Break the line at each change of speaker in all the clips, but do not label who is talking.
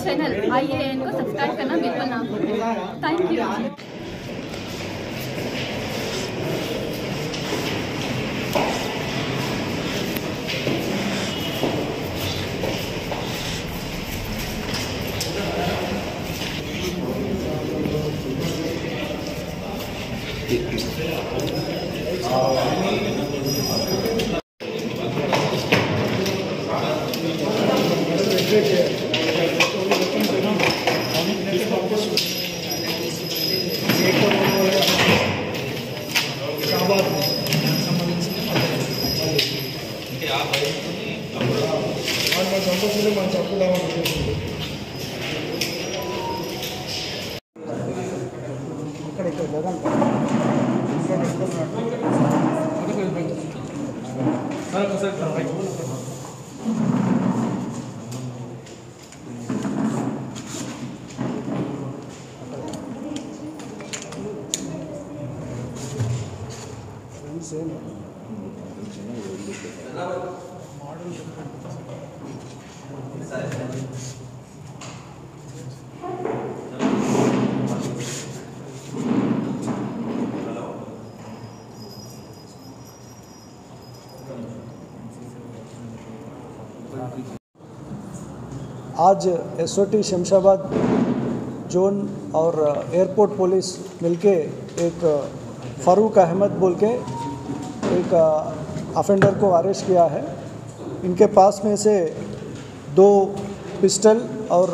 Channel IAN को subscribe करना बिल्कुल ना भूलें। Thank you.
आज SOT शमशाबाद जोन और एयरपोर्ट पुलिस मिलके एक फ़ारूक अहमद बोल के एक अफेंडर को अरेस्ट किया है। इनके पास में से 2 पिस्टल और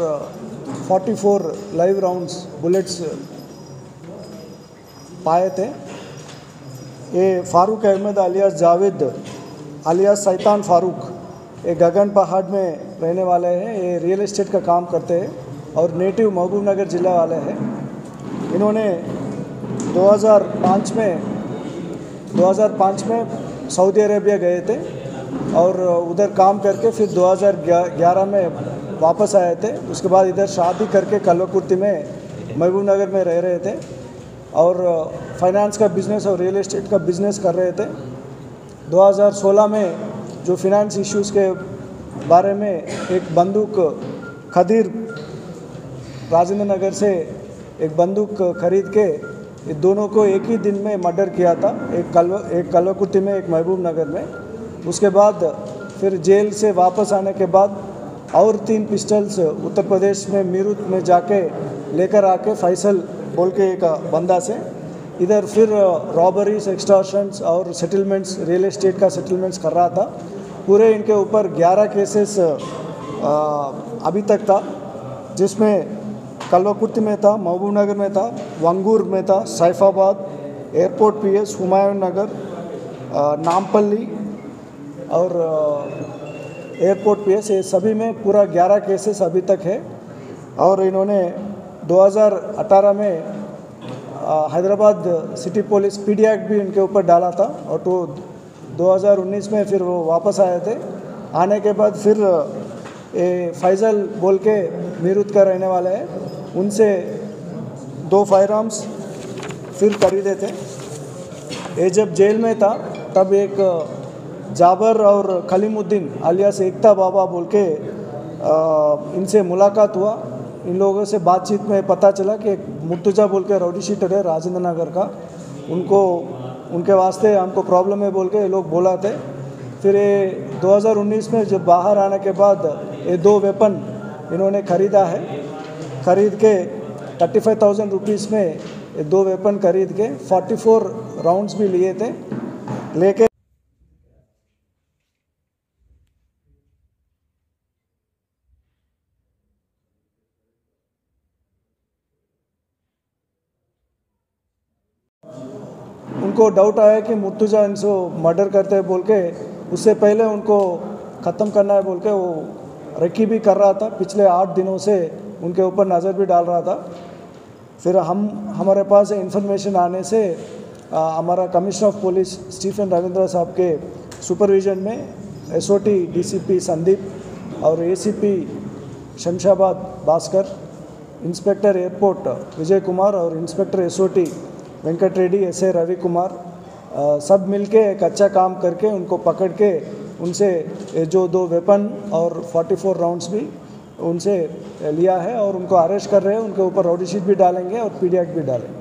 44 लाइव राउंड्स बुलेट्स पाए थे। ये फ़ारूक अहमद अलियास जावेद अलियास सैतान फ़ारूक ये गगन पहाड़ में रहने वाले हैं। ये रियल एस्टेट का काम करते हैं और नेटिव महबूब नगर ज़िला वाले हैं। इन्होंने 2005 में सऊदी अरेबिया गए थे और उधर काम करके फिर 2011 में वापस आए थे। उसके बाद इधर शादी करके कल्वकुर्ती में महबूब नगर में रह रहे थे और फाइनेंस का बिज़नेस और रियल एस्टेट का बिज़नेस कर रहे थे। 2016 में जो फिनेंस इश्यूज़ के बारे में एक बंदूक खदीर राजेंद्र नगर से एक बंदूक खरीद के ये दोनों को एक ही दिन में मर्डर किया था, एक कल्वकुर्ती में एक महबूब नगर में। उसके बाद फिर जेल से वापस आने के बाद और 3 पिस्टल्स उत्तर प्रदेश में मीरठ में जाके लेकर आके फैसल बोल के एक बंदा से इधर फिर रॉबरीज, एक्सटॉर्शंस और सेटलमेंट्स, रियल एस्टेट का सेटलमेंट्स कर रहा था। पूरे इनके ऊपर 11 केसेस अभी तक था, जिसमें कल्वकुर्ती में था, महबूब नगर में था, वंगूर में था, सैफाबाद, एयरपोर्ट PS, हुमायूं नगर, नामपल्ली और एयरपोर्ट PS, ये सभी में पूरा 11 केसेस अभी तक है। और इन्होंने 2018 में Hyderabad city police PD act भी इनके ऊपर डाला था और तो 2019 में फिर वो वापस आए थे। आने के बाद फिर फैसल बोल के मीरठ का रहने वाले हैं, उनसे 2 फायर आर्म्स फिर खरीदे थे। ये जब जेल में था तब एक जाबर और खलीमुद्दीन अलियास एकता बाबा बोल के इनसे मुलाकात हुआ। इन लोगों से बातचीत में पता चला कि एक मुर्तजा बोल के राउडी शीटर है राजेंद्र नगर का, उनके वास्ते हमको प्रॉब्लम है बोल के ये लोग बोला थे। फिर ये 2019 में जब बाहर आने के बाद ये 2 वेपन इन्होंने ख़रीदा है। ख़रीद के 35,000 रुपीज़ में ये 2 वेपन खरीद के 44 राउंड्स भी लिए थे। लेके उनको डाउट आया कि मुर्तजा इनको मर्डर करते हैं बोल के, उससे पहले उनको ख़त्म करना है बोल के वो रेकी भी कर रहा था। पिछले 8 दिनों से उनके ऊपर नज़र भी डाल रहा था। फिर हमारे पास इन्फॉर्मेशन आने से हमारा commissioner of police Stephen Ravindra साहब के सुपरविजन में SOT DCP संदीप और ACP Shamshabad Bhaskar, inspector airport Vijay Kumar और inspector SOT Venkat Reddy, SA Ravi Kumar सब मिलके एक अच्छा काम करके उनको पकड़ के उनसे जो 2 वेपन और 44 राउंड्स भी उनसे लिया है और उनको अरेस्ट कर रहे हैं। उनके ऊपर राउडी शीट भी डालेंगे और पीडी एक्ट भी डालेंगे।